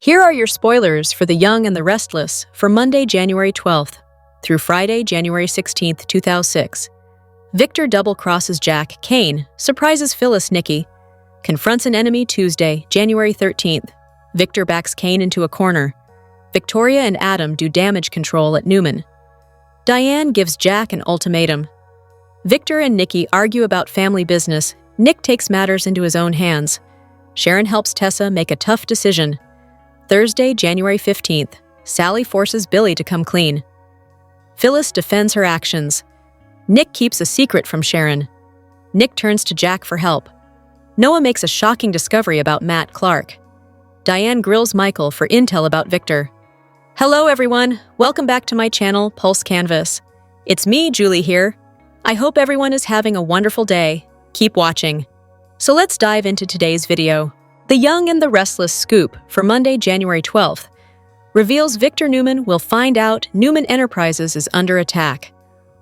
Here are your spoilers for The Young and the Restless for Monday, January 12th through Friday, January 16th, 2006. Victor double-crosses Jack. Cain surprises Phyllis. Nikki confronts an enemy. Tuesday, January 13th. Victor backs Cain into a corner. Victoria and Adam do damage control at Newman. Diane gives Jack an ultimatum. Victor and Nikki argue about family business. Nick takes matters into his own hands. Sharon helps Tessa make a tough decision. Thursday, January 15th. Sally forces Billy to come clean. Phyllis defends her actions. Nick keeps a secret from Sharon. Nick turns to Jack for help. Noah makes a shocking discovery about Matt Clark. Diane grills Michael for intel about Victor. Hello everyone, welcome back to my channel, Pulse Canvas. It's me, Julie here. I hope everyone is having a wonderful day. Keep watching. So let's dive into today's video. The Young and the Restless scoop for Monday, January 12th reveals Victor Newman will find out Newman Enterprises is under attack.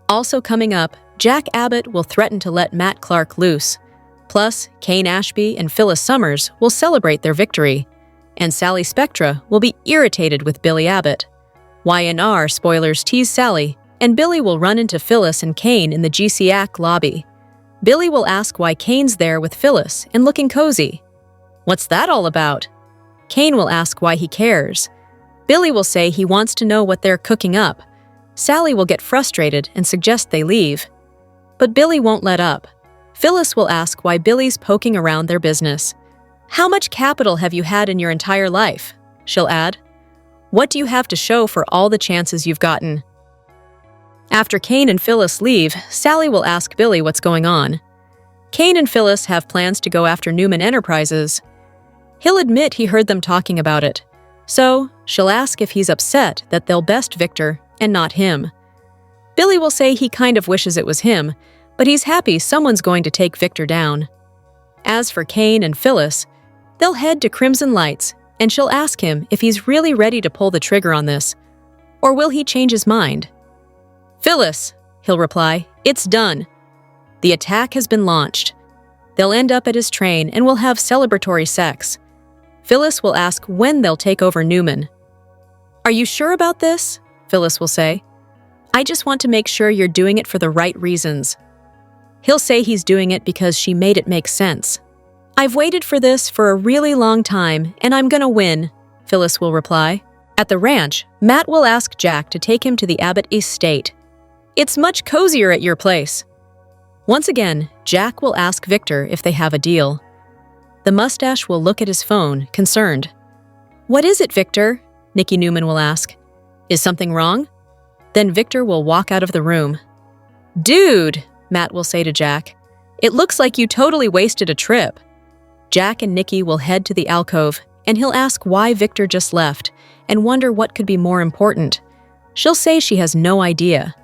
Also coming up, Jack Abbott will threaten to let Matt Clark loose. Plus, Cain Ashby and Phyllis Summers will celebrate their victory. And Sally Spectra will be irritated with Billy Abbott. Y&R spoilers tease Sally, and Billy will run into Phyllis and Cain in the GCAC lobby. Billy will ask why Cain's there with Phyllis and looking cozy. What's that all about? Cain will ask why he cares. Billy will say he wants to know what they're cooking up. Sally will get frustrated and suggest they leave. But Billy won't let up. Phyllis will ask why Billy's poking around their business. How much capital have you had in your entire life? She'll add. What do you have to show for all the chances you've gotten? After Cain and Phyllis leave, Sally will ask Billy what's going on. Cain and Phyllis have plans to go after Newman Enterprises. He'll admit he heard them talking about it. So, she'll ask if he's upset that they'll best Victor and not him. Billy will say he kind of wishes it was him, but he's happy someone's going to take Victor down. As for Cain and Phyllis, they'll head to Crimson Lights, and she'll ask him if he's really ready to pull the trigger on this, or will he change his mind? Phyllis, he'll reply, it's done. The attack has been launched. They'll end up at his train and will have celebratory sex. Phyllis will ask when they'll take over Newman. Are you sure about this? Phyllis will say. I just want to make sure you're doing it for the right reasons. He'll say he's doing it because she made it make sense. I've waited for this for a really long time, and I'm gonna win, Phyllis will reply. At the ranch, Matt will ask Jack to take him to the Abbott estate. It's much cozier at your place. Once again, Jack will ask Victor if they have a deal. The mustache will look at his phone, concerned. What is it, Victor? Nikki Newman will ask. Is something wrong? Then Victor will walk out of the room. Dude, Matt will say to Jack, it looks like you totally wasted a trip. Jack and Nikki will head to the alcove, and he'll ask why Victor just left and wonder what could be more important. She'll say she has no idea.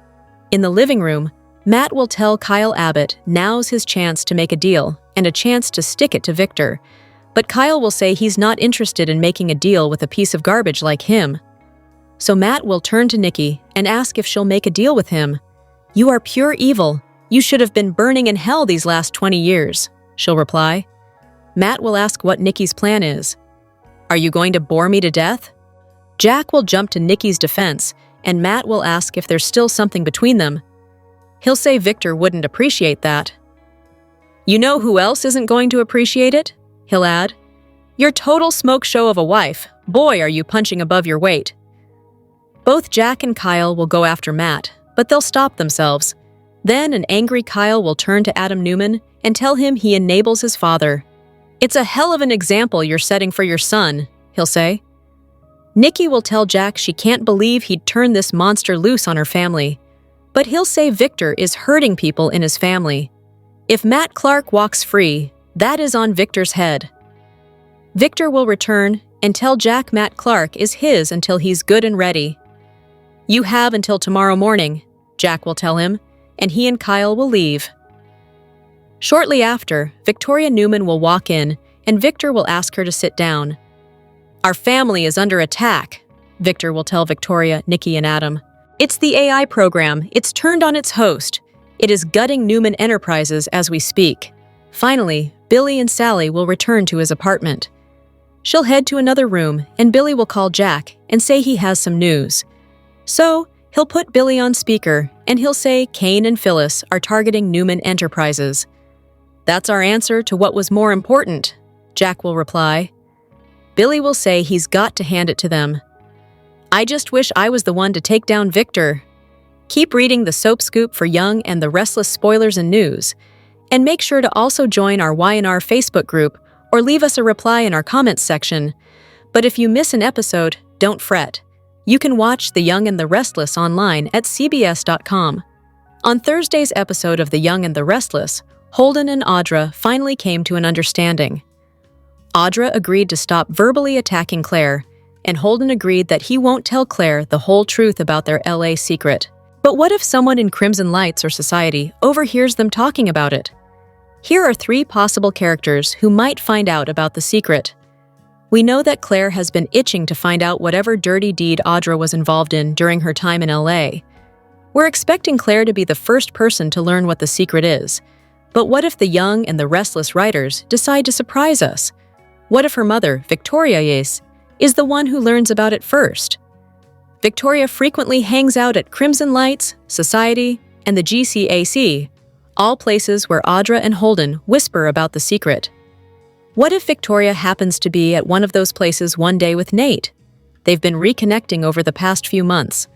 In the living room, Matt will tell Kyle Abbott now's his chance to make a deal and a chance to stick it to Victor. But Kyle will say he's not interested in making a deal with a piece of garbage like him. So Matt will turn to Nikki and ask if she'll make a deal with him. You are pure evil. You should have been burning in hell these last 20 years, she'll reply. Matt will ask what Nikki's plan is. Are you going to bore me to death? Jack will jump to Nikki's defense, and Matt will ask if there's still something between them. He'll say Victor wouldn't appreciate that. You know who else isn't going to appreciate it? He'll add. Your total smoke show of a wife. Boy, are you punching above your weight. Both Jack and Kyle will go after Matt, but they'll stop themselves. Then an angry Kyle will turn to Adam Newman and tell him he enables his father. It's a hell of an example you're setting for your son, he'll say. Nikki will tell Jack she can't believe he'd turn this monster loose on her family. But he'll say Victor is hurting people in his family. If Matt Clark walks free, that is on Victor's head. Victor will return and tell Jack Matt Clark is his until he's good and ready. You have until tomorrow morning, Jack will tell him, and he and Kyle will leave. Shortly after, Victoria Newman will walk in, and Victor will ask her to sit down. Our family is under attack, Victor will tell Victoria, Nikki, and Adam. It's the AI program. It's turned on its host. It is gutting Newman Enterprises as we speak. Finally, Billy and Sally will return to his apartment. she'll head to another room and Billy will call Jack and say he has some news. So, he'll put Billy on speaker and he'll say Cain and Phyllis are targeting Newman Enterprises. "That's our answer to what was more important," Jack will reply. Billy will say he's got to hand it to them. "I just wish I was the one to take down Victor." Keep reading the Soap Scoop for Young and the Restless spoilers and news, and make sure to also join our Y&R Facebook group or leave us a reply in our comments section. But if you miss an episode, don't fret. You can watch The Young and the Restless online at cbs.com. On Thursday's episode of The Young and the Restless, Holden and Audra finally came to an understanding. Audra agreed to stop verbally attacking Clare, and Holden agreed that he won't tell Clare the whole truth about their LA secret. But what if someone in Crimson Lights or society overhears them talking about it? Here are 3 possible characters who might find out about the secret. We know that Clare has been itching to find out whatever dirty deed Audra was involved in during her time in LA. We're expecting Clare to be the first person to learn what the secret is. But what if the Young and the Restless writers decide to surprise us? What if her mother, Victoria, is the one who learns about it first? Victoria frequently hangs out at Crimson Lights, Society, and the GCAC, all places where Audra and Holden whisper about the secret. What if Victoria happens to be at one of those places one day with Nate? They've been reconnecting over the past few months.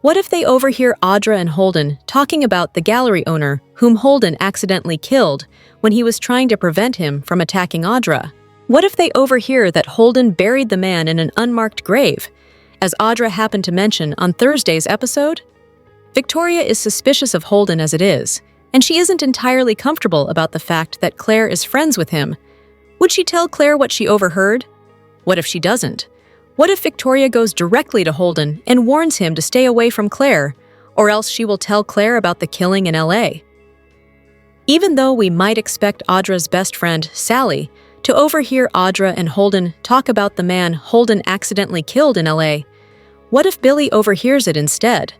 What if they overhear Audra and Holden talking about the gallery owner whom Holden accidentally killed when he was trying to prevent him from attacking Audra? What if they overhear that Holden buried the man in an unmarked grave, as Audra happened to mention on Thursday's episode? Victoria is suspicious of Holden as it is, and she isn't entirely comfortable about the fact that Clare is friends with him. Would she tell Clare what she overheard? What if she doesn't? What if Victoria goes directly to Holden and warns him to stay away from Clare, or else she will tell Clare about the killing in LA? Even though we might expect Audra's best friend, Sally, to overhear Audra and Holden talk about the man Holden accidentally killed in LA, what if Billy overhears it instead?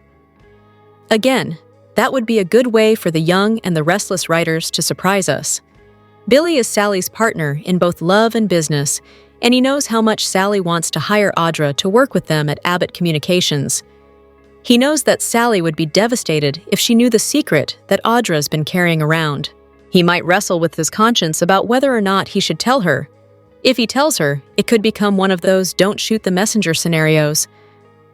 Again, that would be a good way for the Young and the Restless writers to surprise us. Billy is Sally's partner in both love and business, and he knows how much Sally wants to hire Audra to work with them at Abbott Communications. He knows that Sally would be devastated if she knew the secret that Audra's been carrying around. He might wrestle with his conscience about whether or not he should tell her. If he tells her, it could become one of those don't shoot the messenger scenarios.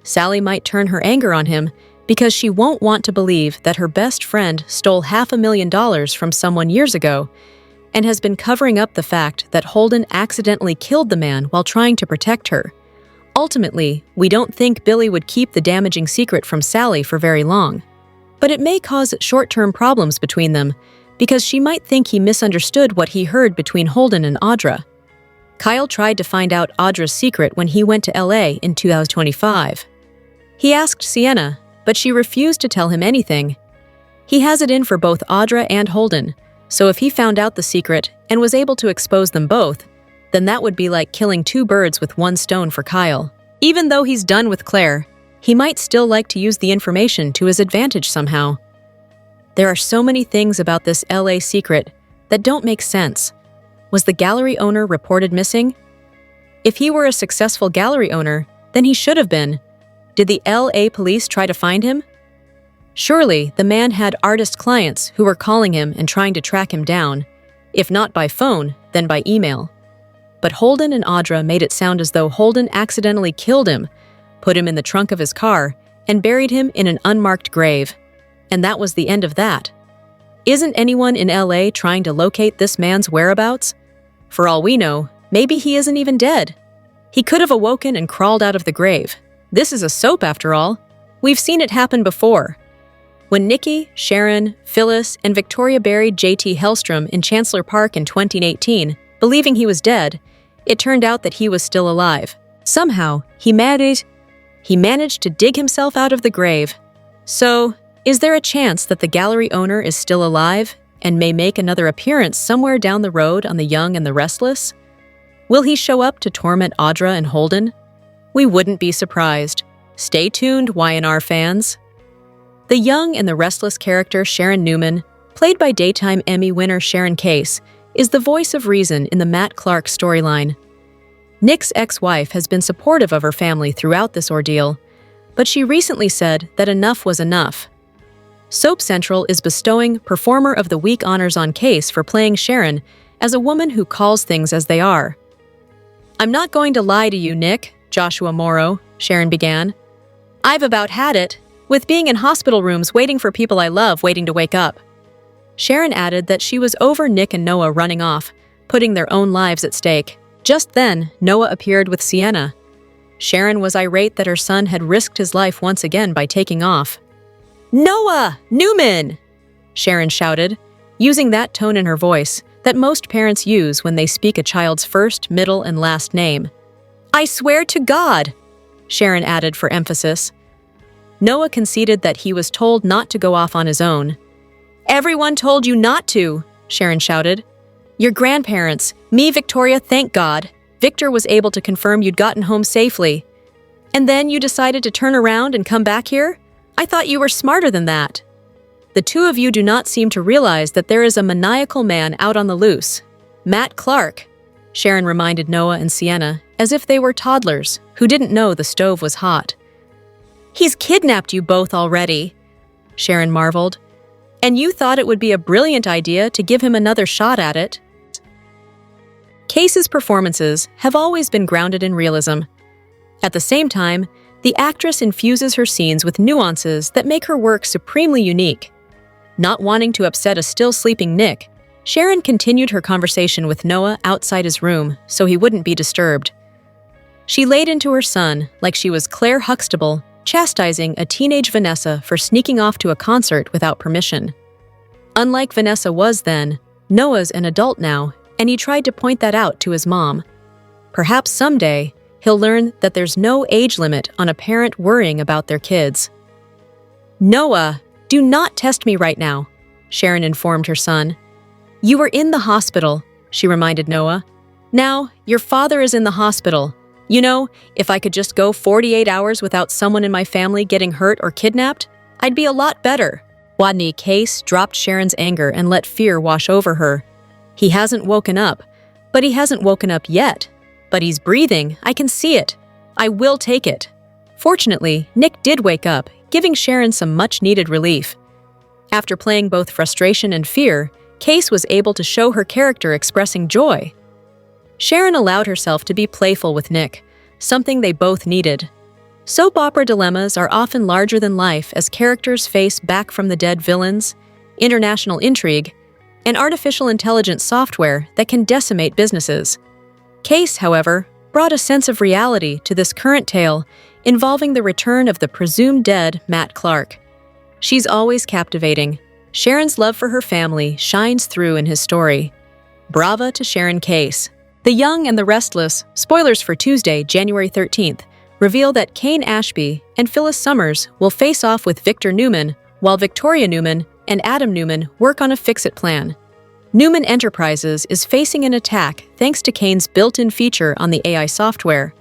Sally might turn her anger on him because she won't want to believe that her best friend stole $500,000 from someone years ago and has been covering up the fact that Holden accidentally killed the man while trying to protect her. Ultimately, we don't think Billy would keep the damaging secret from Sally for very long. But it may cause short-term problems between them, because she might think he misunderstood what he heard between Holden and Audra. Kyle tried to find out Audra's secret when he went to LA in 2025. He asked Sienna, but she refused to tell him anything. He has it in for both Audra and Holden, so if he found out the secret and was able to expose them both, then that would be like killing 2 birds with 1 stone for Kyle. Even though he's done with Clare, he might still like to use the information to his advantage somehow. There are so many things about this LA secret that don't make sense. Was the gallery owner reported missing? If he were a successful gallery owner, then he should have been. Did the LA police try to find him? Surely, the man had artist clients who were calling him and trying to track him down, if not by phone, then by email. But Holden and Audra made it sound as though Holden accidentally killed him, put him in the trunk of his car, and buried him in an unmarked grave. And that was the end of that. Isn't anyone in LA trying to locate this man's whereabouts? For all we know, maybe he isn't even dead. He could have awoken and crawled out of the grave. This is a soap after all. We've seen it happen before. When Nikki, Sharon, Phyllis, and Victoria buried J.T. Hellstrom in Chancellor Park in 2018, believing he was dead, it turned out that he was still alive. Somehow, he managed to dig himself out of the grave. So, is there a chance that the gallery owner is still alive and may make another appearance somewhere down the road on The Young and the Restless? Will he show up to torment Audra and Holden? We wouldn't be surprised. Stay tuned, Y&R fans. The Young and the Restless character Sharon Newman, played by Daytime Emmy winner Sharon Case, is the voice of reason in the Matt Clark storyline. Nick's ex-wife has been supportive of her family throughout this ordeal, but she recently said that enough was enough. Soap Central is bestowing Performer of the Week honors on Case for playing Sharon as a woman who calls things as they are. "I'm not going to lie to you, Nick, Joshua Morrow," Sharon began. "I've about had it, with being in hospital rooms waiting for people I love waiting to wake up." Sharon added that she was over Nick and Noah running off, putting their own lives at stake. Just then, Noah appeared with Sienna. Sharon was irate that her son had risked his life once again by taking off. "Noah! Newman!" Sharon shouted, using that tone in her voice that most parents use when they speak a child's first, middle, and last name. "I swear to God!" Sharon added for emphasis. Noah conceded that he was told not to go off on his own. "Everyone told you not to," Sharon shouted. "Your grandparents, me, Victoria, thank God. Victor was able to confirm you'd gotten home safely. And then you decided to turn around and come back here? I thought you were smarter than that. The two of you do not seem to realize that there is a maniacal man out on the loose. Matt Clark," Sharon reminded Noah and Sienna, as if they were toddlers who didn't know the stove was hot. "He's kidnapped you both already," Sharon marveled. "And you thought it would be a brilliant idea to give him another shot at it?" Case's performances have always been grounded in realism. At the same time, the actress infuses her scenes with nuances that make her work supremely unique. Not wanting to upset a still-sleeping Nick, Sharon continued her conversation with Noah outside his room so he wouldn't be disturbed. She laid into her son like she was Claire Huxtable, chastising a teenage Vanessa for sneaking off to a concert without permission. Unlike Vanessa was then, Noah's an adult now, and he tried to point that out to his mom. Perhaps someday, he'll learn that there's no age limit on a parent worrying about their kids. "Noah, do not test me right now," Sharon informed her son. "You were in the hospital," she reminded Noah. "Now, your father is in the hospital. You know, if I could just go 48 hours without someone in my family getting hurt or kidnapped, I'd be a lot better." Wadney Case dropped Sharon's anger and let fear wash over her. He hasn't woken up, but he hasn't woken up yet. But he's breathing, I can see it. I will take it. Fortunately, Nick did wake up, giving Sharon some much-needed relief. After playing both frustration and fear, Case was able to show her character expressing joy. Sharon allowed herself to be playful with Nick, something they both needed. Soap opera dilemmas are often larger than life as characters face back-from-the-dead villains, international intrigue, and artificial intelligence software that can decimate businesses. Case, however, brought a sense of reality to this current tale involving the return of the presumed dead Matt Clark. She's always captivating. Sharon's love for her family shines through in his story. Brava to Sharon Case. The Young and the Restless, spoilers for Tuesday, January 13th, reveal that Cain Ashby and Phyllis Summers will face off with Victor Newman, while Victoria Newman and Adam Newman work on a fix-it plan. Newman Enterprises is facing an attack thanks to Cain's built-in feature on the AI software.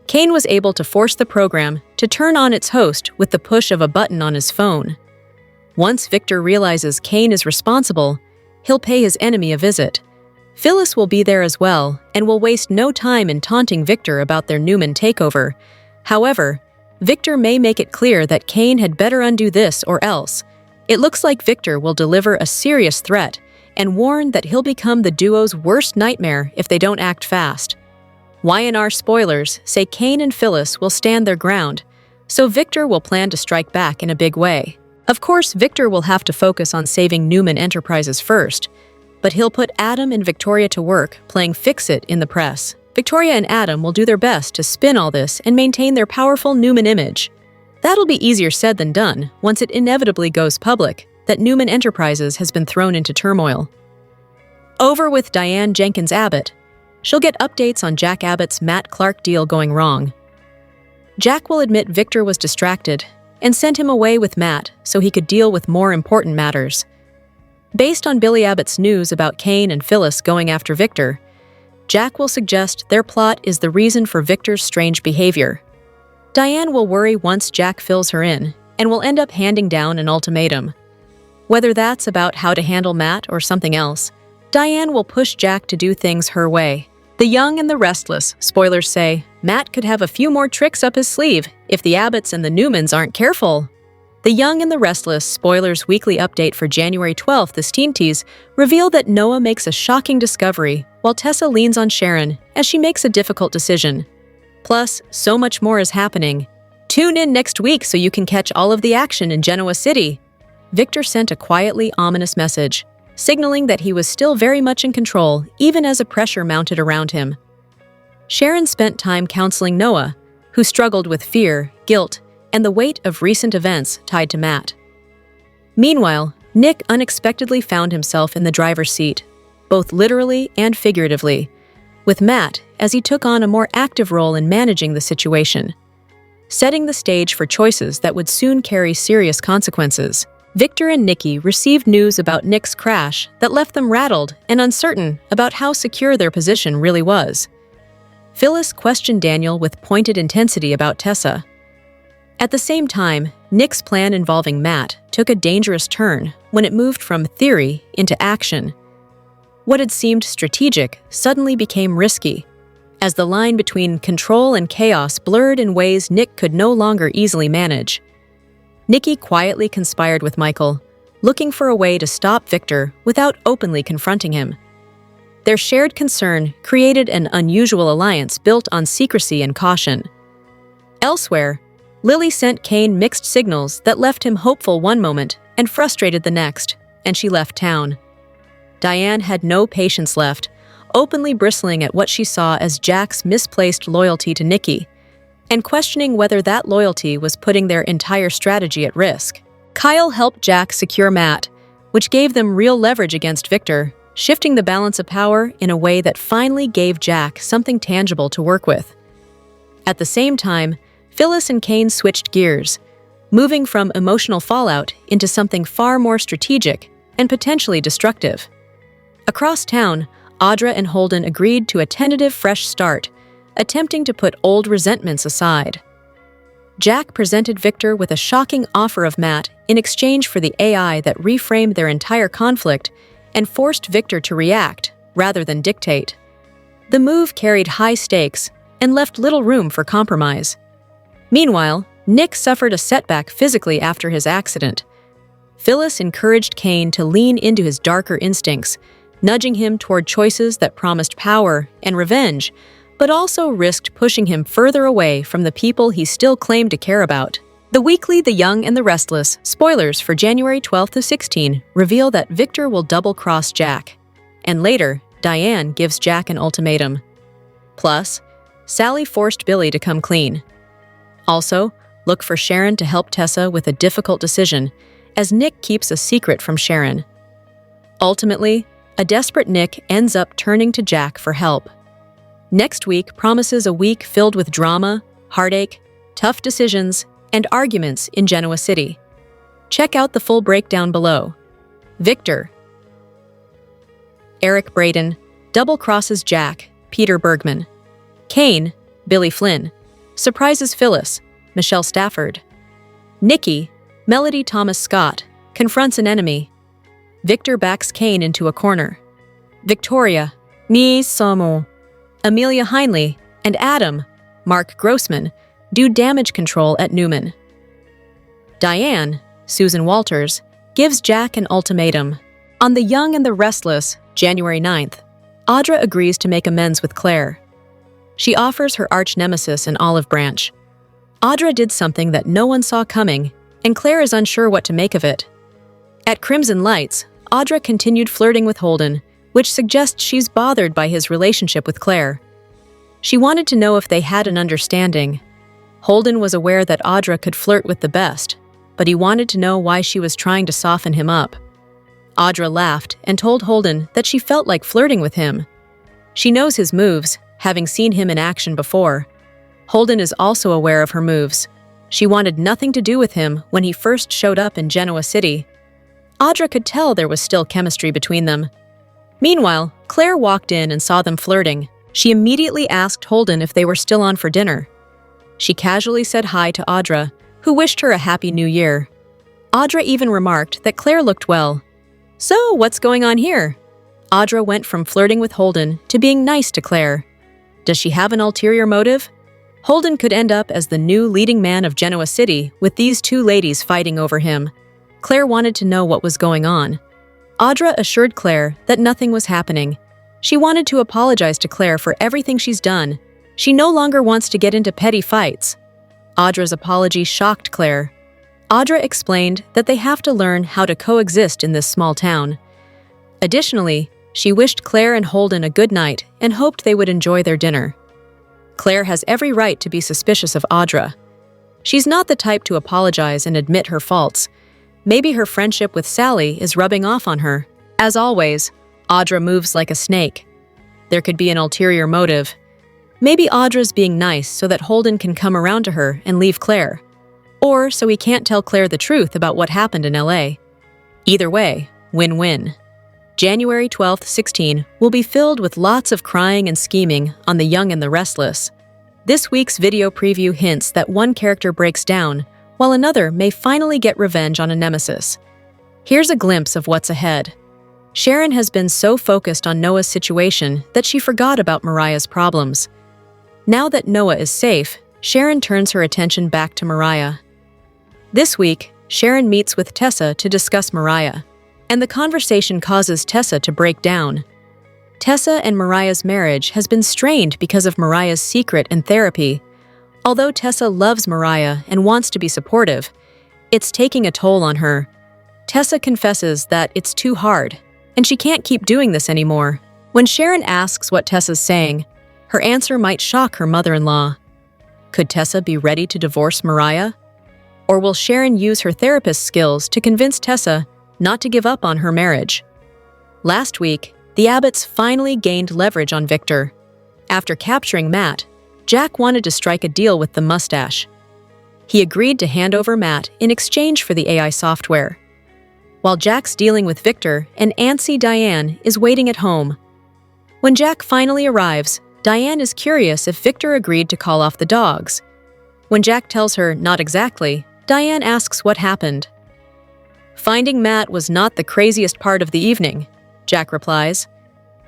Cain was able to force the program to turn on its host with the push of a button on his phone. Once Victor realizes Cain is responsible, he'll pay his enemy a visit. Phyllis will be there as well and will waste no time in taunting Victor about their Newman takeover. However, Victor may make it clear that Cain had better undo this or else. It looks like Victor will deliver a serious threat and warn that he'll become the duo's worst nightmare if they don't act fast. Y&R spoilers say Cain and Phyllis will stand their ground, so Victor will plan to strike back in a big way. Of course, Victor will have to focus on saving Newman Enterprises first, but he'll put Adam and Victoria to work playing Fix-It in the press. Victoria and Adam will do their best to spin all this and maintain their powerful Newman image. That'll be easier said than done once it inevitably goes public that Newman Enterprises has been thrown into turmoil. Over with Diane Jenkins Abbott. She'll get updates on Jack Abbott's Matt Clark deal going wrong. Jack will admit Victor was distracted and sent him away with Matt so he could deal with more important matters. Based on Billy Abbott's news about Cain and Phyllis going after Victor, Jack will suggest their plot is the reason for Victor's strange behavior. Diane will worry once Jack fills her in and will end up handing down an ultimatum. Whether that's about how to handle Matt or something else, Diane will push Jack to do things her way. The Young and the Restless, spoilers say, Matt could have a few more tricks up his sleeve if the Abbotts and the Newmans aren't careful. The Young and the Restless, spoilers weekly update for January 12th, this teen tease, reveal that Noah makes a shocking discovery while Tessa leans on Sharon as she makes a difficult decision. Plus, so much more is happening. Tune in next week so you can catch all of the action in Genoa City. Victor sent a quietly ominous message, signaling that he was still very much in control even as a pressure mounted around him. Sharon spent time counseling Noah, who struggled with fear, guilt, and the weight of recent events tied to Matt. Meanwhile, Nick unexpectedly found himself in the driver's seat, both literally and figuratively, with Matt as he took on a more active role in managing the situation, setting the stage for choices that would soon carry serious consequences. Victor and Nikki received news about Nick's crash that left them rattled and uncertain about how secure their position really was. Phyllis questioned Daniel with pointed intensity about Tessa. At the same time, Nick's plan involving Matt took a dangerous turn when it moved from theory into action. What had seemed strategic suddenly became risky, as the line between control and chaos blurred in ways Nick could no longer easily manage. Nikki quietly conspired with Michael, looking for a way to stop Victor without openly confronting him. Their shared concern created an unusual alliance built on secrecy and caution. Elsewhere, Lily sent Cain mixed signals that left him hopeful one moment and frustrated the next, and she left town. Diane had no patience left, openly bristling at what she saw as Jack's misplaced loyalty to Nikki, and questioning whether that loyalty was putting their entire strategy at risk. Kyle helped Jack secure Matt, which gave them real leverage against Victor, shifting the balance of power in a way that finally gave Jack something tangible to work with. At the same time, Phyllis and Cain switched gears, moving from emotional fallout into something far more strategic and potentially destructive. Across town, Audra and Holden agreed to a tentative fresh start, attempting to put old resentments aside. Jack presented Victor with a shocking offer of Matt in exchange for the AI that reframed their entire conflict and forced Victor to react rather than dictate. The move carried high stakes and left little room for compromise. Meanwhile, Nick suffered a setback physically after his accident. Phyllis encouraged Cain to lean into his darker instincts, nudging him toward choices that promised power and revenge, but also risked pushing him further away from the people he still claimed to care about. The weekly The Young and the Restless, spoilers for January 12th to 16, reveal that Victor will double-cross Jack, and later, Diane gives Jack an ultimatum. Plus, Sally forced Billy to come clean. Also, look for Sharon to help Tessa with a difficult decision, as Nick keeps a secret from Sharon. Ultimately, a desperate Nick ends up turning to Jack for help. Next week promises a week filled with drama, heartache, tough decisions, and arguments in Genoa City. Check out the full breakdown below. Victor. Eric Braden, double-crosses Jack, Peter Bergman. Cain, Billy Flynn, surprises Phyllis, Michelle Stafford. Nikki, Melody Thomas Scott, confronts an enemy. Victor backs Cain into a corner. Victoria, Ni Samo, Amelia Heinley, and Adam, Mark Grossman, do damage control at Newman. Diane, Susan Walters, gives Jack an ultimatum. On The Young and the Restless, January 9th, Audra agrees to make amends with Clare. She offers her arch-nemesis an olive branch. Audra did something that no one saw coming, and Clare is unsure what to make of it. At Crimson Lights, Audra continued flirting with Holden, which suggests she's bothered by his relationship with Clare. She wanted to know if they had an understanding. Holden was aware that Audra could flirt with the best, but he wanted to know why she was trying to soften him up. Audra laughed and told Holden that she felt like flirting with him. She knows his moves, having seen him in action before. Holden is also aware of her moves. She wanted nothing to do with him when he first showed up in Genoa City. Audra could tell there was still chemistry between them. Meanwhile, Clare walked in and saw them flirting. She immediately asked Holden if they were still on for dinner. She casually said hi to Audra, who wished her a happy new year. Audra even remarked that Clare looked well. "So, what's going on here?" Audra went from flirting with Holden to being nice to Clare, Does she have an ulterior motive? Holden could end up as the new leading man of Genoa City with these two ladies fighting over him. Clare wanted to know what was going on. Audra assured Clare that nothing was happening. She wanted to apologize to Clare for everything she's done. She no longer wants to get into petty fights. Audra's apology shocked Clare. Audra explained that they have to learn how to coexist in this small town. Additionally, she wished Clare and Holden a good night and hoped they would enjoy their dinner. Clare has every right to be suspicious of Audra. She's not the type to apologize and admit her faults. Maybe her friendship with Sally is rubbing off on her. As always, Audra moves like a snake. There could be an ulterior motive. Maybe Audra's being nice so that Holden can come around to her and leave Clare. Or so he can't tell Clare the truth about what happened in LA. Either way, win-win. January 12th, 16 will be filled with lots of crying and scheming on The Young and the Restless. This week's video preview hints that one character breaks down, while another may finally get revenge on a nemesis. Here's a glimpse of what's ahead. Sharon has been so focused on Noah's situation that she forgot about Mariah's problems. Now that Noah is safe, Sharon turns her attention back to Mariah. This week, Sharon meets with Tessa to discuss Mariah, and the conversation causes Tessa to break down. Tessa and Mariah's marriage has been strained because of Mariah's secret and therapy. Although Tessa loves Mariah and wants to be supportive, it's taking a toll on her. Tessa confesses that it's too hard, and she can't keep doing this anymore. When Sharon asks what Tessa's saying, her answer might shock her mother-in-law. Could Tessa be ready to divorce Mariah? Or will Sharon use her therapist skills to convince Tessa not to give up on her marriage? Last week, the Abbotts finally gained leverage on Victor. After capturing Matt, Jack wanted to strike a deal with the mustache. He agreed to hand over Matt in exchange for the AI software. While Jack's dealing with Victor, an antsy Diane is waiting at home. When Jack finally arrives, Diane is curious if Victor agreed to call off the dogs. When Jack tells her not exactly, Diane asks what happened. Finding Matt was not the craziest part of the evening, Jack replies.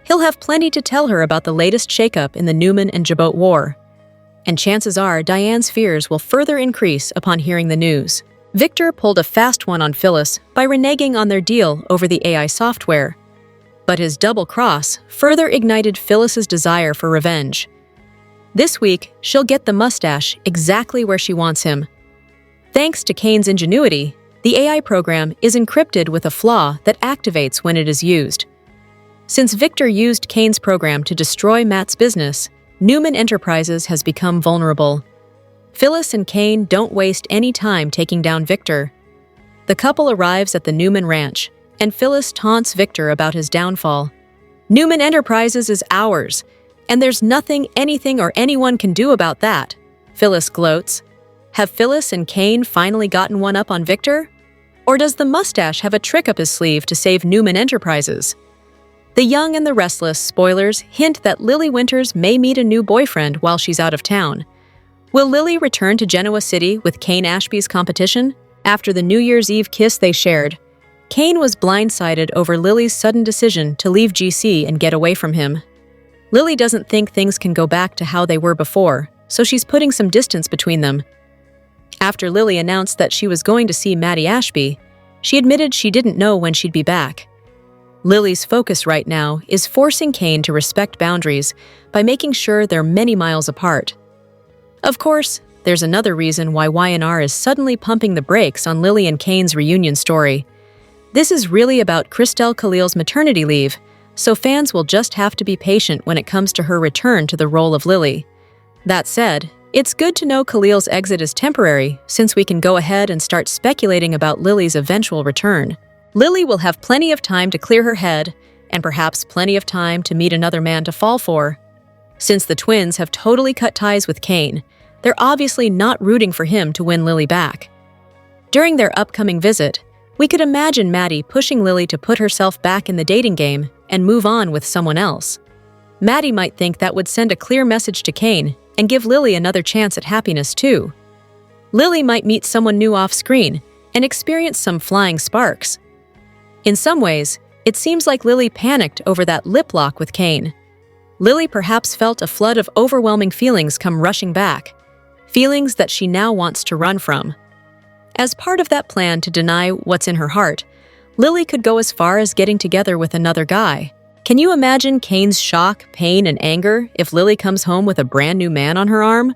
He'll have plenty to tell her about the latest shakeup in the Newman and Jabot war. And chances are Diane's fears will further increase upon hearing the news. Victor pulled a fast one on Phyllis by reneging on their deal over the AI software. But his double cross further ignited Phyllis's desire for revenge. This week, she'll get the mustache exactly where she wants him. Thanks to Cain's ingenuity, the AI program is encrypted with a flaw that activates when it is used. Since Victor used Cain's program to destroy Matt's business, Newman Enterprises has become vulnerable. Phyllis and Cain don't waste any time taking down Victor. The couple arrives at the Newman ranch, and Phyllis taunts Victor about his downfall. Newman Enterprises is ours, and there's nothing anything or anyone can do about that, Phyllis gloats. Have Phyllis and Cain finally gotten one up on Victor? Or does the mustache have a trick up his sleeve to save Newman Enterprises? The Young and the Restless spoilers hint that Lily Winters may meet a new boyfriend while she's out of town. Will Lily return to Genoa City with Cain Ashby's competition? After the New Year's Eve kiss they shared, Cain was blindsided over Lily's sudden decision to leave GC and get away from him. Lily doesn't think things can go back to how they were before, so she's putting some distance between them. After Lily announced that she was going to see Maddie Ashby, she admitted she didn't know when she'd be back. Lily's focus right now is forcing Cain to respect boundaries by making sure they're many miles apart. Of course, there's another reason why Y&R is suddenly pumping the brakes on Lily and Cain's reunion story. This is really about Christelle Khalil's maternity leave, so fans will just have to be patient when it comes to her return to the role of Lily. That said, it's good to know Khalil's exit is temporary, since we can go ahead and start speculating about Lily's eventual return. Lily will have plenty of time to clear her head, and perhaps plenty of time to meet another man to fall for. Since the twins have totally cut ties with Cain, they're obviously not rooting for him to win Lily back. During their upcoming visit, we could imagine Maddie pushing Lily to put herself back in the dating game and move on with someone else. Maddie might think that would send a clear message to Cain and give Lily another chance at happiness too. Lily might meet someone new off-screen and experience some flying sparks. In some ways, it seems like Lily panicked over that lip lock with Cain. Lily perhaps felt a flood of overwhelming feelings come rushing back, feelings that she now wants to run from. As part of that plan to deny what's in her heart, Lily could go as far as getting together with another guy. Can you imagine Cain's shock, pain, and anger if Lily comes home with a brand new man on her arm?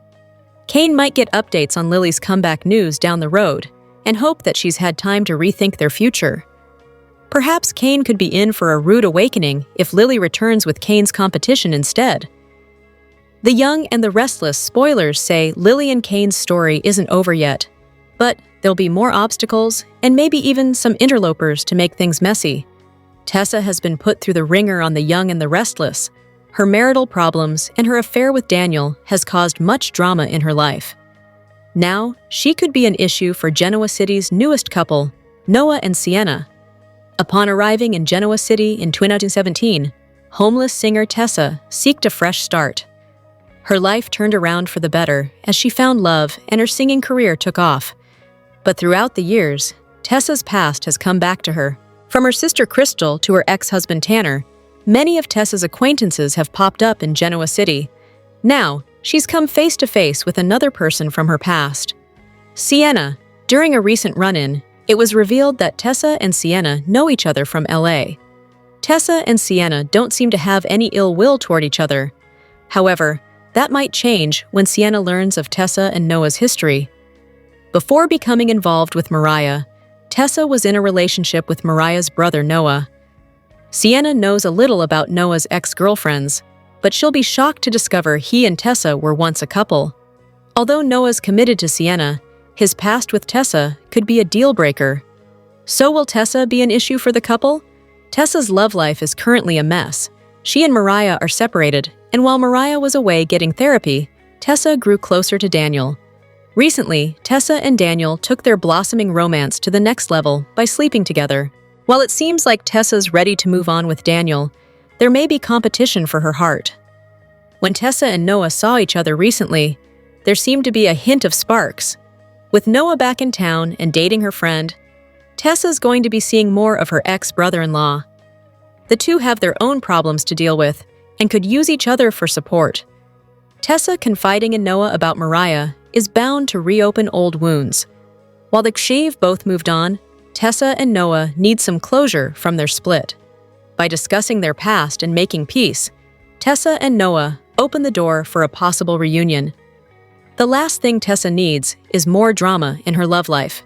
Cain might get updates on Lily's comeback news down the road and hope that she's had time to rethink their future. Perhaps Cain could be in for a rude awakening if Lily returns with Cain's competition instead. The Young and the Restless spoilers say Lily and Cain's story isn't over yet, but there'll be more obstacles and maybe even some interlopers to make things messy. Tessa has been put through the ringer on The Young and the Restless. Her marital problems and her affair with Daniel has caused much drama in her life. Now, she could be an issue for Genoa City's newest couple, Noah and Sienna. Upon arriving in Genoa City in 2017, homeless singer Tessa sought a fresh start. Her life turned around for the better as she found love and her singing career took off. But throughout the years, Tessa's past has come back to her. From her sister Crystal to her ex-husband Tanner, many of Tessa's acquaintances have popped up in Genoa City. Now, she's come face to face with another person from her past. Sienna. During a recent run-in, it was revealed that Tessa and Sienna know each other from LA. Tessa and Sienna don't seem to have any ill will toward each other. However, that might change when Sienna learns of Tessa and Noah's history. Before becoming involved with Mariah, Tessa was in a relationship with Mariah's brother Noah. Sienna knows a little about Noah's ex-girlfriends, but she'll be shocked to discover he and Tessa were once a couple. Although Noah's committed to Sienna, his past with Tessa could be a deal-breaker. So will Tessa be an issue for the couple? Tessa's love life is currently a mess. She and Mariah are separated, and while Mariah was away getting therapy, Tessa grew closer to Daniel. Recently, Tessa and Daniel took their blossoming romance to the next level by sleeping together. While it seems like Tessa's ready to move on with Daniel, there may be competition for her heart. When Tessa and Noah saw each other recently, there seemed to be a hint of sparks. With Noah back in town and dating her friend, Tessa's going to be seeing more of her ex-brother-in-law. The two have their own problems to deal with and could use each other for support. Tessa confiding in Noah about Mariah is bound to reopen old wounds. While the Kshiv both moved on, Tessa and Noah need some closure from their split. By discussing their past and making peace, Tessa and Noah open the door for a possible reunion. The last thing Tessa needs is more drama in her love life.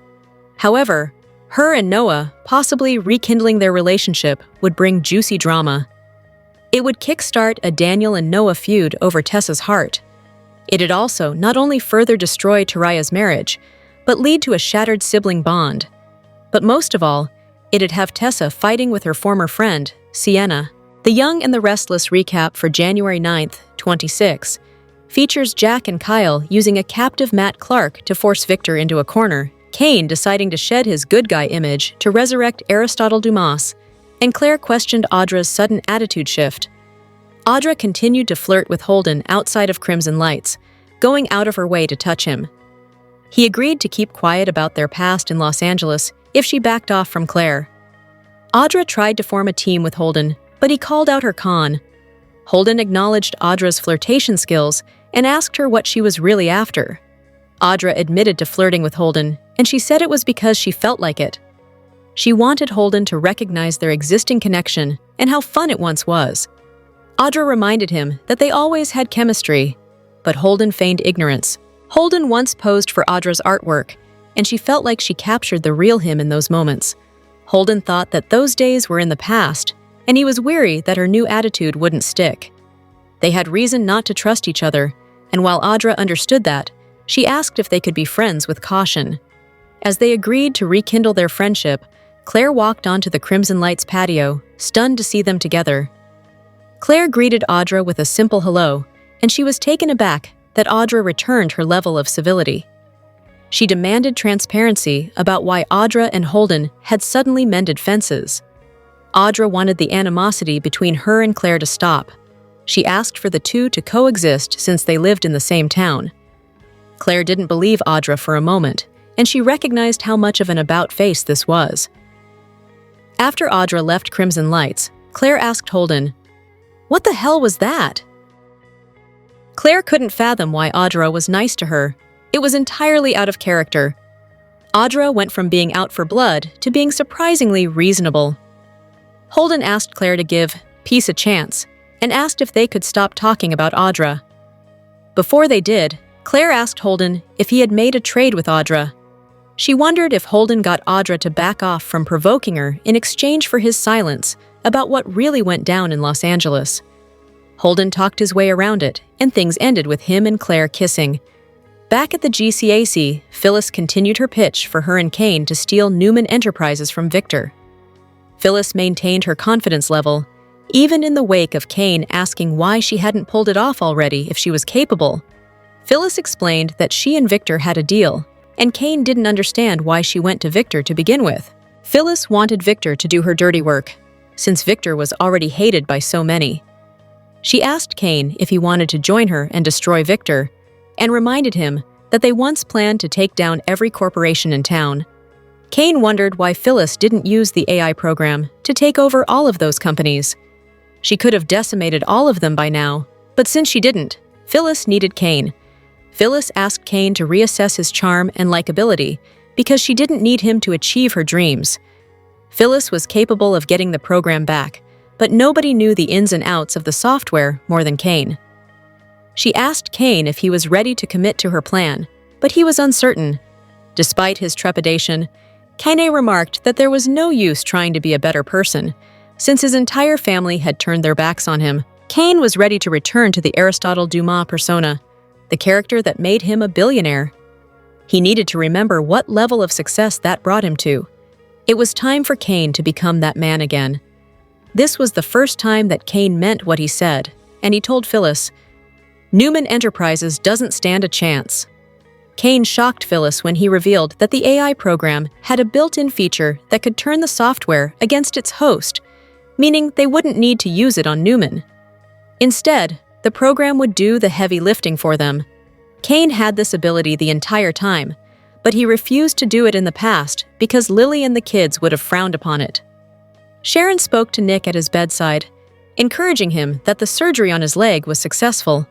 However, her and Noah possibly rekindling their relationship would bring juicy drama. It would kickstart a Daniel and Noah feud over Tessa's heart. It'd also not only further destroy Taraya's marriage, but lead to a shattered sibling bond. But most of all, it'd have Tessa fighting with her former friend, Sienna. The Young and the Restless recap for January 9th, 26, features Jack and Kyle using a captive Matt Clark to force Victor into a corner, Cain deciding to shed his good guy image to resurrect Aristotle Dumas, and Claire questioned Audra's sudden attitude shift. Audra continued to flirt with Holden outside of Crimson Lights, going out of her way to touch him. He agreed to keep quiet about their past in Los Angeles if she backed off from Claire. Audra tried to form a team with Holden, but he called out her con. Holden acknowledged Audra's flirtation skills and asked her what she was really after. Audra admitted to flirting with Holden, and she said it was because she felt like it. She wanted Holden to recognize their existing connection and how fun it once was. Audra reminded him that they always had chemistry, but Holden feigned ignorance. Holden once posed for Audra's artwork, and she felt like she captured the real him in those moments. Holden thought that those days were in the past, and he was weary that her new attitude wouldn't stick. They had reason not to trust each other, and while Audra understood that, she asked if they could be friends with caution. As they agreed to rekindle their friendship, Claire walked onto the Crimson Lights patio, stunned to see them together. Claire greeted Audra with a simple hello, and she was taken aback that Audra returned her level of civility. She demanded transparency about why Audra and Holden had suddenly mended fences. Audra wanted the animosity between her and Claire to stop. She asked for the two to coexist since they lived in the same town. Claire didn't believe Audra for a moment, and she recognized how much of an about-face this was. After Audra left Crimson Lights, Claire asked Holden, "What the hell was that?" Clare couldn't fathom why Audra was nice to her. It was entirely out of character. Audra went from being out for blood to being surprisingly reasonable. Holden asked Clare to give peace a chance and asked if they could stop talking about Audra. Before they did, Clare asked Holden if he had made a trade with Audra. She wondered if Holden got Audra to back off from provoking her in exchange for his silence about what really went down in Los Angeles. Holden talked his way around it, and things ended with him and Clare kissing. Back at the GCAC, Phyllis continued her pitch for her and Cain to steal Newman Enterprises from Victor. Phyllis maintained her confidence level, even in the wake of Cain asking why she hadn't pulled it off already if she was capable. Phyllis explained that she and Victor had a deal, and Cain didn't understand why she went to Victor to begin with. Phyllis wanted Victor to do her dirty work, since Victor was already hated by so many. She asked Cain if he wanted to join her and destroy Victor, and reminded him that they once planned to take down every corporation in town. Cain wondered why Phyllis didn't use the AI program to take over all of those companies. She could have decimated all of them by now, but since she didn't, Phyllis needed Cain. Phyllis asked Cain to reassess his charm and likability because she didn't need him to achieve her dreams. Phyllis was capable of getting the program back, but nobody knew the ins and outs of the software more than Cain. She asked Cain if he was ready to commit to her plan, but he was uncertain. Despite his trepidation, Cain remarked that there was no use trying to be a better person, since his entire family had turned their backs on him. Cain was ready to return to the Aristotle Dumas persona, the character that made him a billionaire. He needed to remember what level of success that brought him to. It was time for Cain to become that man again. This was the first time that Cain meant what he said, and he told Phyllis, "Newman Enterprises doesn't stand a chance." Cain shocked Phyllis when he revealed that the AI program had a built-in feature that could turn the software against its host, meaning they wouldn't need to use it on Newman. Instead, the program would do the heavy lifting for them. Cain had this ability the entire time, but he refused to do it in the past because Lily and the kids would have frowned upon it. Sharon spoke to Nick at his bedside, encouraging him that the surgery on his leg was successful.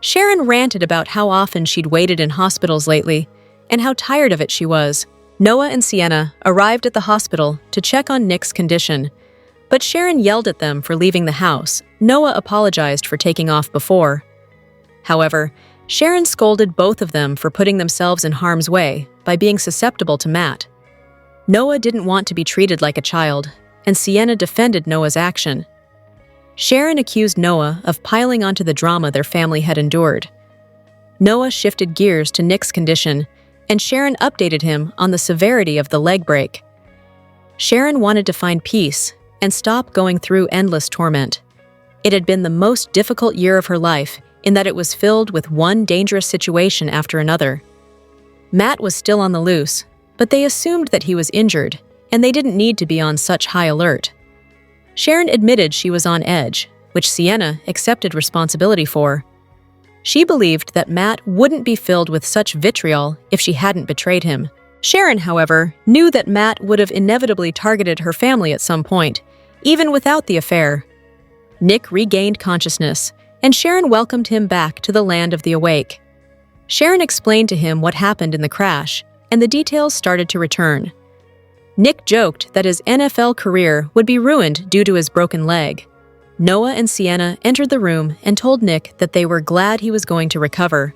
Sharon ranted about how often she'd waited in hospitals lately and how tired of it she was. Noah and Sienna arrived at the hospital to check on Nick's condition, but Sharon yelled at them for leaving the house. Noah apologized for taking off before. However, Sharon scolded both of them for putting themselves in harm's way by being susceptible to Matt. Noah didn't want to be treated like a child, and Sienna defended Noah's action. Sharon accused Noah of piling onto the drama their family had endured. Noah shifted gears to Nick's condition, and Sharon updated him on the severity of the leg break. Sharon wanted to find peace and stop going through endless torment. It had been the most difficult year of her life in that it was filled with one dangerous situation after another. Matt was still on the loose, but they assumed that he was injured, and they didn't need to be on such high alert. Sharon admitted she was on edge, which Sienna accepted responsibility for. She believed that Matt wouldn't be filled with such vitriol if she hadn't betrayed him. Sharon, however, knew that Matt would have inevitably targeted her family at some point, even without the affair. Nick regained consciousness, and Sharon welcomed him back to the land of the awake. Sharon explained to him what happened in the crash, and the details started to return. Nick joked that his NFL career would be ruined due to his broken leg. Noah and Sienna entered the room and told Nick that they were glad he was going to recover.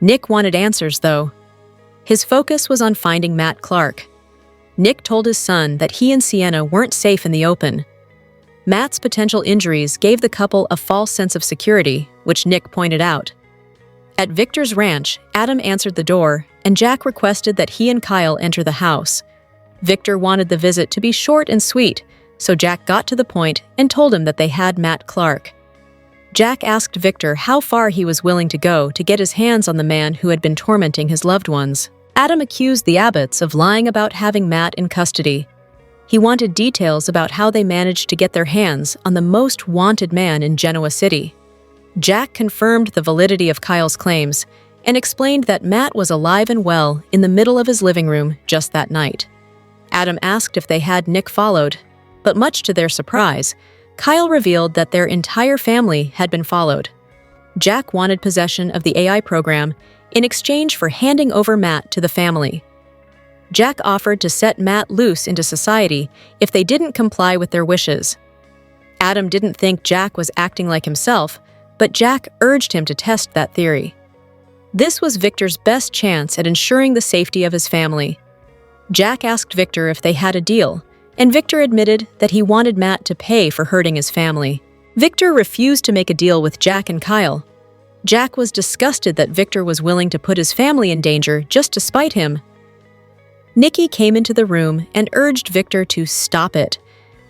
Nick wanted answers, though. His focus was on finding Matt Clark. Nick told his son that he and Sienna weren't safe in the open. Matt's potential injuries gave the couple a false sense of security, which Nick pointed out. At Victor's ranch, Adam answered the door, and Jack requested that he and Kyle enter the house. Victor wanted the visit to be short and sweet, so Jack got to the point and told him that they had Matt Clark. Jack asked Victor how far he was willing to go to get his hands on the man who had been tormenting his loved ones. Adam accused the Abbotts of lying about having Matt in custody. He wanted details about how they managed to get their hands on the most wanted man in Genoa City. Jack confirmed the validity of Kyle's claims and explained that Matt was alive and well in the middle of his living room just that night. Adam asked if they had Nick followed, but much to their surprise, Kyle revealed that their entire family had been followed. Jack wanted possession of the AI program in exchange for handing over Matt to the family. Jack offered to set Matt loose into society if they didn't comply with their wishes. Adam didn't think Jack was acting like himself, but Jack urged him to test that theory. This was Victor's best chance at ensuring the safety of his family. Jack asked Victor if they had a deal, and Victor admitted that he wanted Matt to pay for hurting his family. Victor refused to make a deal with Jack and Kyle. Jack was disgusted that Victor was willing to put his family in danger just to spite him. Nikki came into the room and urged Victor to stop it,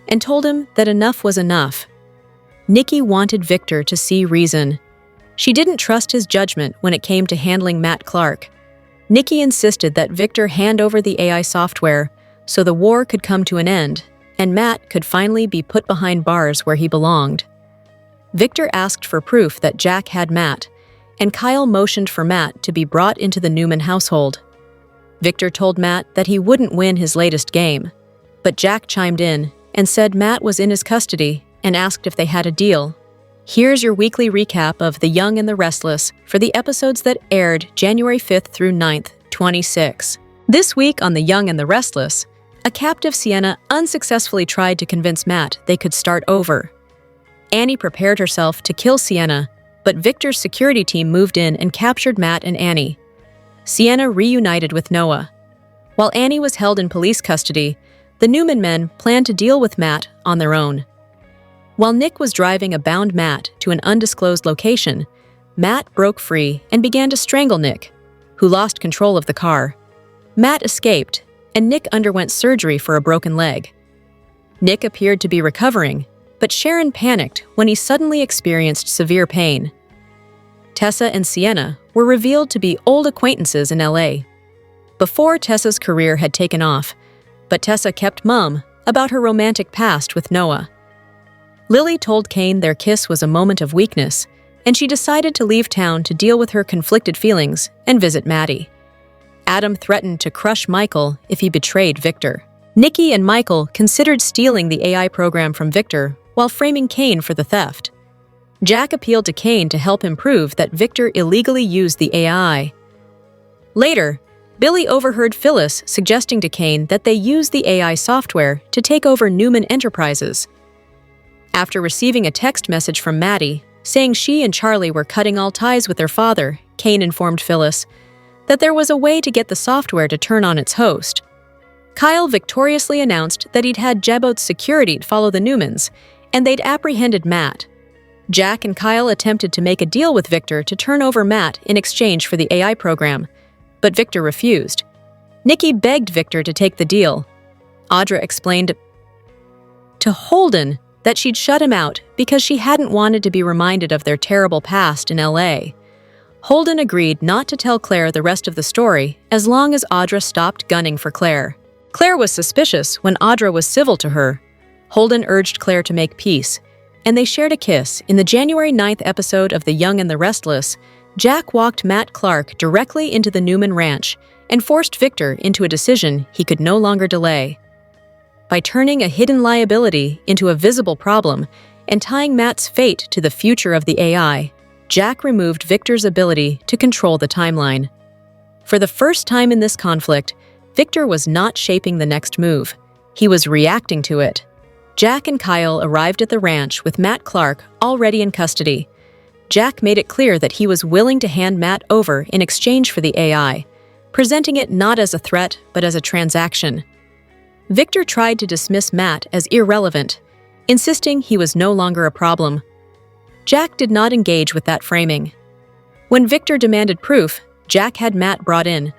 and told him that enough was enough. Nikki wanted Victor to see reason. She didn't trust his judgment when it came to handling Matt Clark. Nikki insisted that Victor hand over the AI software so the war could come to an end, and Matt could finally be put behind bars where he belonged. Victor asked for proof that Jack had Matt, and Kyle motioned for Matt to be brought into the Newman household. Victor told Matt that he wouldn't win his latest game, but Jack chimed in and said Matt was in his custody and asked if they had a deal. Here's your weekly recap of The Young and the Restless for the episodes that aired January 5th through 9th, 2026. This week on The Young and the Restless, a captive Sienna unsuccessfully tried to convince Matt they could start over. Annie prepared herself to kill Sienna, but Victor's security team moved in and captured Matt and Annie. Sienna reunited with Noah. While Annie was held in police custody, the Newman men planned to deal with Matt on their own. While Nick was driving a bound Matt to an undisclosed location, Matt broke free and began to strangle Nick, who lost control of the car. Matt escaped, and Nick underwent surgery for a broken leg. Nick appeared to be recovering, but Sharon panicked when he suddenly experienced severe pain. Tessa and Sienna were revealed to be old acquaintances in LA. Before Tessa's career had taken off, but Tessa kept mum about her romantic past with Noah. Lily told Cain their kiss was a moment of weakness, and she decided to leave town to deal with her conflicted feelings and visit Maddie. Adam threatened to crush Michael if he betrayed Victor. Nikki and Michael considered stealing the AI program from Victor while framing Cain for the theft. Jack appealed to Cain to help him prove that Victor illegally used the AI. Later, Billy overheard Phyllis suggesting to Cain that they use the AI software to take over Newman Enterprises. After receiving a text message from Maddie saying she and Charlie were cutting all ties with their father, Cain informed Phyllis that there was a way to get the software to turn on its host. Kyle victoriously announced that he'd had Jebo's security follow the Newmans, and they'd apprehended Matt. Jack and Kyle attempted to make a deal with Victor to turn over Matt in exchange for the AI program, but Victor refused. Nikki begged Victor to take the deal. Audra explained to Holden that she'd shut him out because she hadn't wanted to be reminded of their terrible past in LA. Holden agreed not to tell Claire the rest of the story as long as Audra stopped gunning for Claire. Claire was suspicious when Audra was civil to her. Holden urged Claire to make peace, and they shared a kiss. In the January 9th episode of The Young and the Restless, Jack walked Matt Clark directly into the Newman ranch and forced Victor into a decision he could no longer delay. By turning a hidden liability into a visible problem and tying Matt's fate to the future of the AI, Jack removed Victor's ability to control the timeline. For the first time in this conflict, Victor was not shaping the next move. He was reacting to it. Jack and Kyle arrived at the ranch with Matt Clark already in custody. Jack made it clear that he was willing to hand Matt over in exchange for the AI, presenting it not as a threat but as a transaction. Victor tried to dismiss Matt as irrelevant, insisting he was no longer a problem. Jack did not engage with that framing. When Victor demanded proof, Jack had Matt brought in,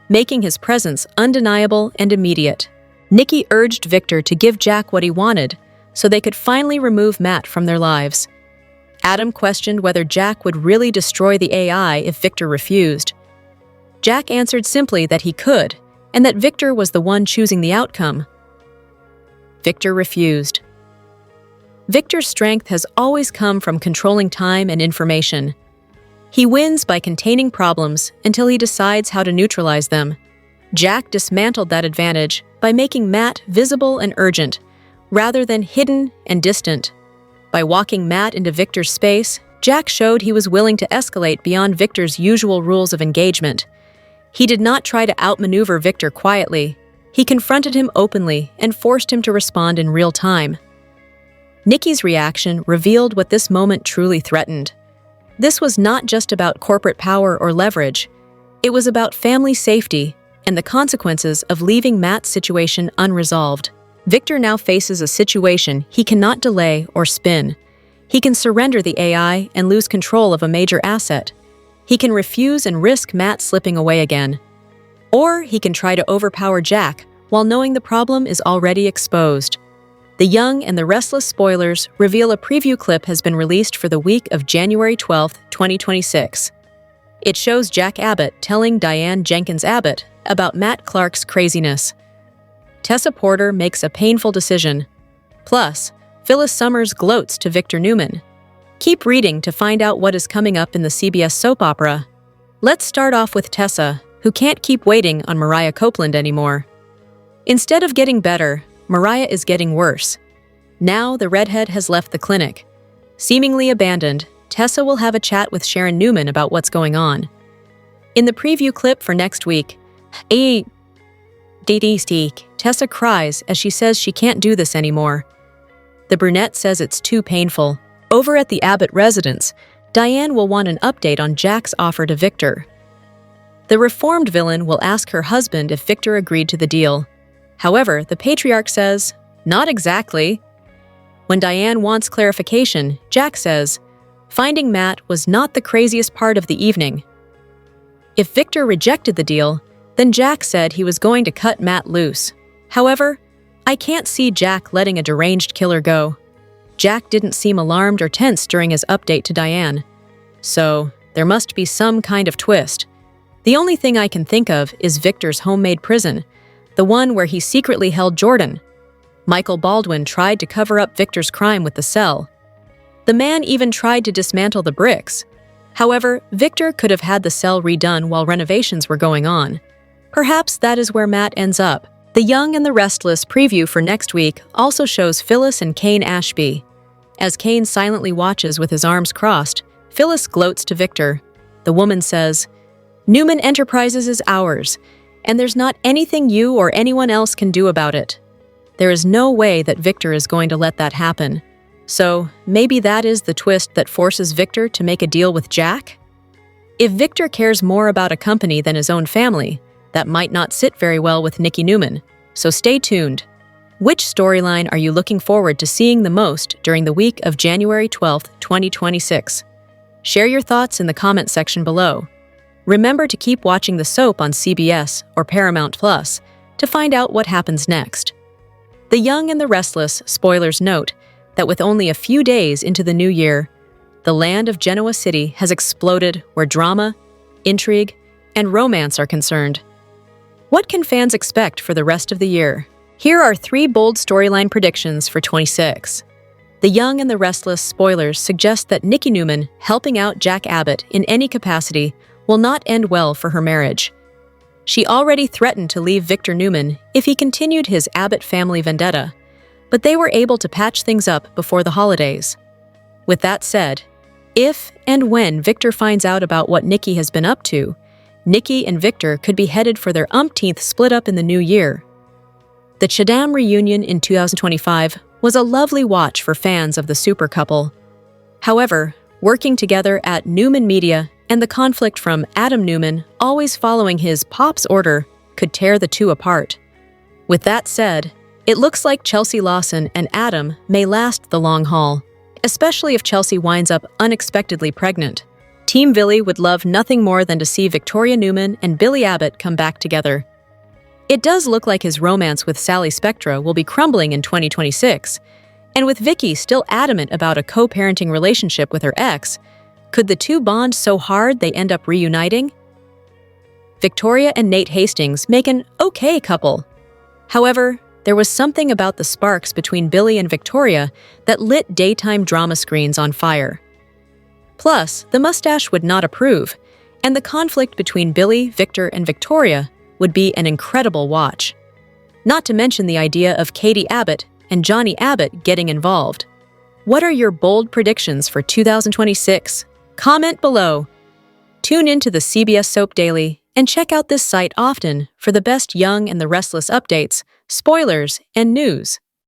making his presence undeniable and immediate. Nikki urged Victor to give Jack what he wanted so they could finally remove Matt from their lives. Adam questioned whether Jack would really destroy the AI if Victor refused. Jack answered simply that he could, and that Victor was the one choosing the outcome. Victor refused. Victor's strength has always come from controlling time and information. He wins by containing problems until he decides how to neutralize them. Jack dismantled that advantage by making Matt visible and urgent, rather than hidden and distant. By walking Matt into Victor's space, Jack showed he was willing to escalate beyond Victor's usual rules of engagement. He did not try to outmaneuver Victor quietly. He confronted him openly and forced him to respond in real time. Nikki's reaction revealed what this moment truly threatened. This was not just about corporate power or leverage. It was about family safety and the consequences of leaving Matt's situation unresolved. Victor now faces a situation he cannot delay or spin. He can surrender the AI and lose control of a major asset. He can refuse and risk Matt slipping away again. Or he can try to overpower Jack while knowing the problem is already exposed. The Young and the Restless spoilers reveal a preview clip has been released for the week of January 12, 2026. It shows Jack Abbott telling Diane Jenkins Abbott about Matt Clark's craziness. Tessa Porter makes a painful decision. Plus, Phyllis Summers gloats to Victor Newman. Keep reading to find out what is coming up in the CBS soap opera. Let's start off with Tessa, who can't keep waiting on Mariah Copeland anymore. Instead of getting better, Mariah is getting worse. Now the redhead has left the clinic. Seemingly abandoned, Tessa will have a chat with Sharon Newman about what's going on. In the preview clip for next week, Tessa cries as she says she can't do this anymore. The brunette says it's too painful. Over at the Abbott residence, Diane will want an update on Jack's offer to Victor. The reformed villain will ask her husband if Victor agreed to the deal. However, the patriarch says, "Not exactly." When Diane wants clarification, Jack says, "Finding Matt was not the craziest part of the evening." If Victor rejected the deal, then Jack said he was going to cut Matt loose. However, I can't see Jack letting a deranged killer go. Jack didn't seem alarmed or tense during his update to Diane. So, there must be some kind of twist. The only thing I can think of is Victor's homemade prison, the one where he secretly held Jordan. Michael Baldwin tried to cover up Victor's crime with the cell. The man even tried to dismantle the bricks. However, Victor could have had the cell redone while renovations were going on. Perhaps that is where Matt ends up. The Young and the Restless preview for next week also shows Phyllis and Cain Ashby. As Cain silently watches with his arms crossed, Phyllis gloats to Victor. The woman says, "Newman Enterprises is ours, and there's not anything you or anyone else can do about it." There is no way that Victor is going to let that happen. So, maybe that is the twist that forces Victor to make a deal with Jack? If Victor cares more about a company than his own family, that might not sit very well with Nikki Newman, so stay tuned. Which storyline are you looking forward to seeing the most during the week of January 12, 2026? Share your thoughts in the comment section below. Remember to keep watching the soap on CBS or Paramount Plus to find out what happens next. The Young and the Restless spoilers note that with only a few days into the new year, the land of Genoa City has exploded where drama, intrigue, and romance are concerned. What can fans expect for the rest of the year? Here are 3 bold storyline predictions for 26. The Young and the Restless spoilers suggest that Nikki Newman helping out Jack Abbott in any capacity will not end well for her marriage. She already threatened to leave Victor Newman if he continued his Abbott family vendetta, but they were able to patch things up before the holidays. With that said, if and when Victor finds out about what Nikki has been up to, Nikki and Victor could be headed for their umpteenth split up in the new year. The Showdown reunion in 2025 was a lovely watch for fans of the super couple. However, working together at Newman Media and the conflict from Adam Newman always following his pop's order could tear the two apart. With that said, it looks like Chelsea Lawson and Adam may last the long haul, especially if Chelsea winds up unexpectedly pregnant. Team Billy would love nothing more than to see Victoria Newman and Billy Abbott come back together. It does look like his romance with Sally Spectra will be crumbling in 2026, and with Vicky still adamant about a co-parenting relationship with her ex, could the two bond so hard they end up reuniting? Victoria and Nate Hastings make an okay couple. However, there was something about the sparks between Billy and Victoria that lit daytime drama screens on fire. Plus, the mustache would not approve, and the conflict between Billy, Victor, and Victoria would be an incredible watch. Not to mention the idea of Katie Abbott and Johnny Abbott getting involved. What are your bold predictions for 2026? Comment below. Tune into the CBS Soap Daily and check out this site often for the best Young and the Restless updates, spoilers, and news.